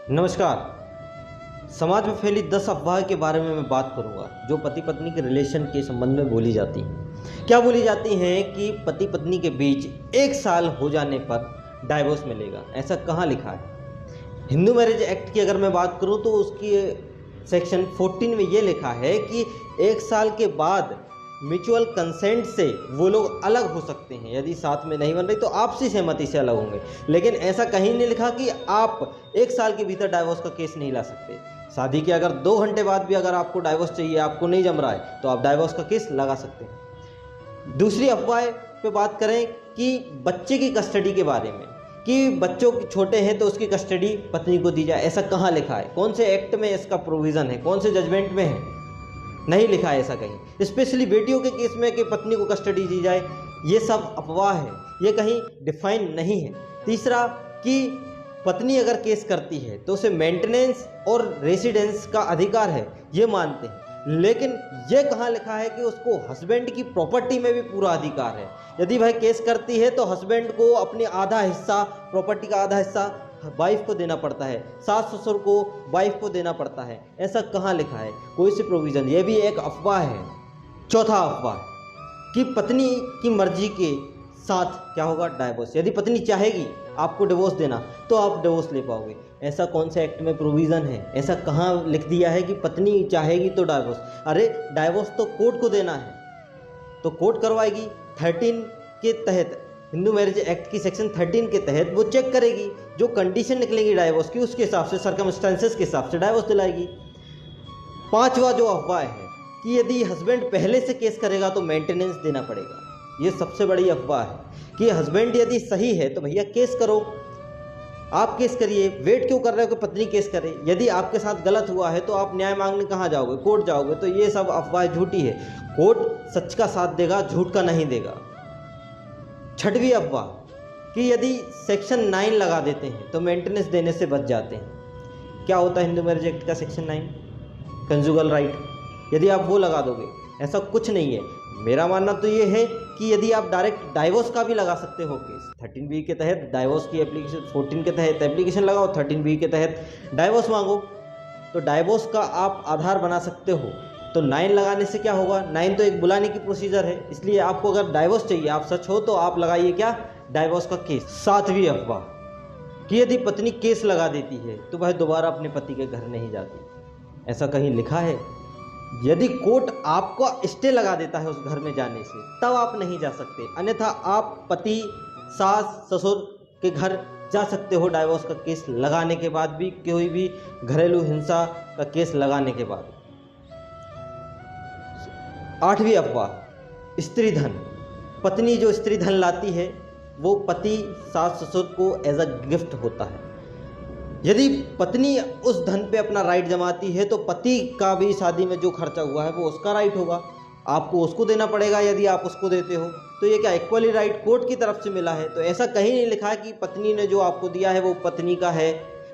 नमस्कार। समाज में फैली 10 अफवाह के बारे में मैं बात करूंगा जो पति पत्नी के रिलेशन के संबंध में बोली जाती हैं। क्या बोली जाती हैं कि पति पत्नी के बीच 1 साल हो जाने पर डाइवोर्स मिलेगा। ऐसा कहाँ लिखा है? हिंदू मैरिज एक्ट की अगर मैं बात करूं तो उसकी सेक्शन 14 में ये लिखा है कि 1 साल के बाद म्यूचुअल कंसेंट से वो लोग अलग हो सकते हैं। यदि साथ में नहीं बन रही तो आपसी सहमति से अलग होंगे, लेकिन ऐसा कहीं नहीं लिखा कि आप 1 साल के भीतर डाइवोर्स का केस नहीं ला सकते। शादी के अगर 2 घंटे बाद भी अगर आपको डाइवोर्स चाहिए, आपको नहीं जम रहा है, तो आप डाइवोर्स का केस लगा सकते हैं। दूसरी अफवाह पे बात करें कि बच्चे की कस्टडी के बारे में, कि बच्चों छोटे हैं तो उसकी कस्टडी पत्नी को दी जाए। ऐसा कहाँ लिखा है? कौन से एक्ट में इसका प्रोविज़न है? कौन से जजमेंट में है? नहीं लिखा है ऐसा कहीं। स्पेशली बेटियों के केस में कि पत्नी को कस्टडी दी जाए, ये सब अफवाह है, ये कहीं डिफाइन नहीं है। तीसरा कि पत्नी अगर केस करती है तो उसे मेंटेनेंस और रेसिडेंस का अधिकार है, ये मानते हैं, लेकिन ये कहाँ लिखा है कि उसको हस्बैंड की प्रॉपर्टी में भी पूरा अधिकार है। यदि वह केस करती है तो हस्बैंड को अपने आधा हिस्सा, प्रॉपर्टी का आधा हिस्सा वाइफ को देना पड़ता है, सास ससुर को वाइफ को देना पड़ता है। ऐसा कहाँ लिखा है? कोई सी प्रोविज़न? ये भी एक अफवाह है। चौथा अफवाह कि पत्नी की मर्जी के साथ क्या होगा? डाइवोर्स। यदि पत्नी चाहेगी आपको डिवोर्स देना तो आप डिवोर्स ले पाओगे। ऐसा कौन से एक्ट में प्रोविज़न है? ऐसा कहाँ लिख दिया है कि पत्नी चाहेगी तो डाइवोर्स? अरे डाइवोर्स तो कोर्ट को देना है, तो कोर्ट करवाएगी। 13 के तहत, हिंदू मैरिज एक्ट की सेक्शन 13 के तहत वो चेक करेगी, जो कंडीशन निकलेगी डाइवोर्स की उसके हिसाब से, सर्कमस्टेंसेस के हिसाब से डाइवोर्स दिलाएगी। पांचवा जो अफवाह है कि यदि हस्बैंड पहले से केस करेगा तो मेंटेनेंस देना पड़ेगा। ये सबसे बड़ी अफवाह है कि हस्बैंड यदि सही है तो भैया केस करो, आप केस करिए, वेट क्यों कर रहे हो कि पत्नी केस करे? यदि आपके साथ गलत हुआ है तो आप न्याय मांगने कहाँ जाओगे? कोर्ट जाओगे। तो ये सब अफवाह झूठी है। कोर्ट सच का साथ देगा, झूठ का नहीं देगा। छठवीं अफवाह कि यदि सेक्शन 9 लगा देते हैं तो मेंटेनेंस देने से बच जाते हैं। क्या होता है हिंदू मैरिज एक्ट का सेक्शन 9? Conjugal right. यदि आप वो लगा दोगे, ऐसा कुछ नहीं है। मेरा मानना तो ये है कि यदि आप डायरेक्ट डाइवोर्स का भी लगा सकते हो केस, 13B के तहत डाइवोर्स की एप्लीकेशन, 14 के तहत एप्लीकेशन लगाओ, 13B के तहत डाइवोर्स मांगो, तो डाइवोर्स का आप आधार बना सकते हो। तो 9 लगाने से क्या होगा? 9 तो एक बुलाने की प्रोसीजर है, इसलिए आपको अगर डाइवोर्स चाहिए, आप सच हो तो आप लगाइए क्या? डाइवोर्स का केस। 7वीं अफवाह कि यदि पत्नी केस लगा देती है तो वह दोबारा अपने पति के घर नहीं जाती। ऐसा कहीं लिखा है? यदि कोर्ट आपको स्टे लगा देता है उस घर में जाने से, तब आप नहीं जा सकते, अन्यथा आप पति, सास, ससुर के घर जा सकते हो डाइवोर्स का केस लगाने के बाद भी, कोई भी घरेलू हिंसा का केस लगाने के बाद। 8वीं अफवाह स्त्री धन। पत्नी जो स्त्री धन लाती है वो पति, सास, ससुर को एज अ गिफ्ट होता है। यदि पत्नी उस धन पे अपना राइट जमाती है तो पति का भी शादी में जो खर्चा हुआ है वो उसका राइट होगा, आपको उसको देना पड़ेगा यदि आप उसको देते हो। तो ये क्या इक्वली राइट कोर्ट की तरफ से मिला है? तो ऐसा कहीं नहीं लिखा है कि पत्नी ने जो आपको दिया है वो पत्नी का है,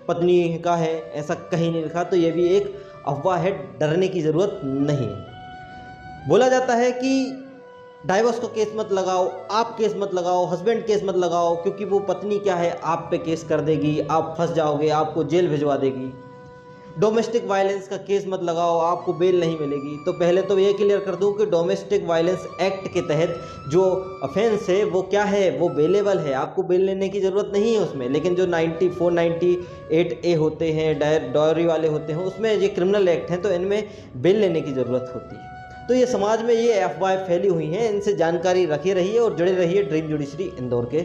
पत्नी का है, ऐसा कहीं नहीं लिखा। तो ये भी एक अफवाह है, डरने की ज़रूरत नहीं है। बोला जाता है कि डाइवोर्स को केस मत लगाओ, आप केस मत लगाओ, हस्बैंड केस मत लगाओ, क्योंकि वो पत्नी क्या है, आप पे केस कर देगी, आप फंस जाओगे, आपको जेल भिजवा देगी। डोमेस्टिक वायलेंस का केस मत लगाओ, आपको बेल नहीं मिलेगी। तो पहले तो ये क्लियर कर दूं कि डोमेस्टिक वायलेंस एक्ट के तहत जो ऑफेंस है वो क्या है, वो बेलेबल है, आपको बेल लेने की ज़रूरत नहीं है उसमें। लेकिन जो 94, 98A होते हैं, डायरी वाले होते हैं, उसमें ये क्रिमिनल एक्ट हैं, तो इनमें बेल लेने की ज़रूरत होती है। तो ये समाज में ये अफवाहें फैली हुई हैं, इनसे जानकारी रखे रहिए और जुड़े रहिए ड्रीम जुडिशरी इंदौर के।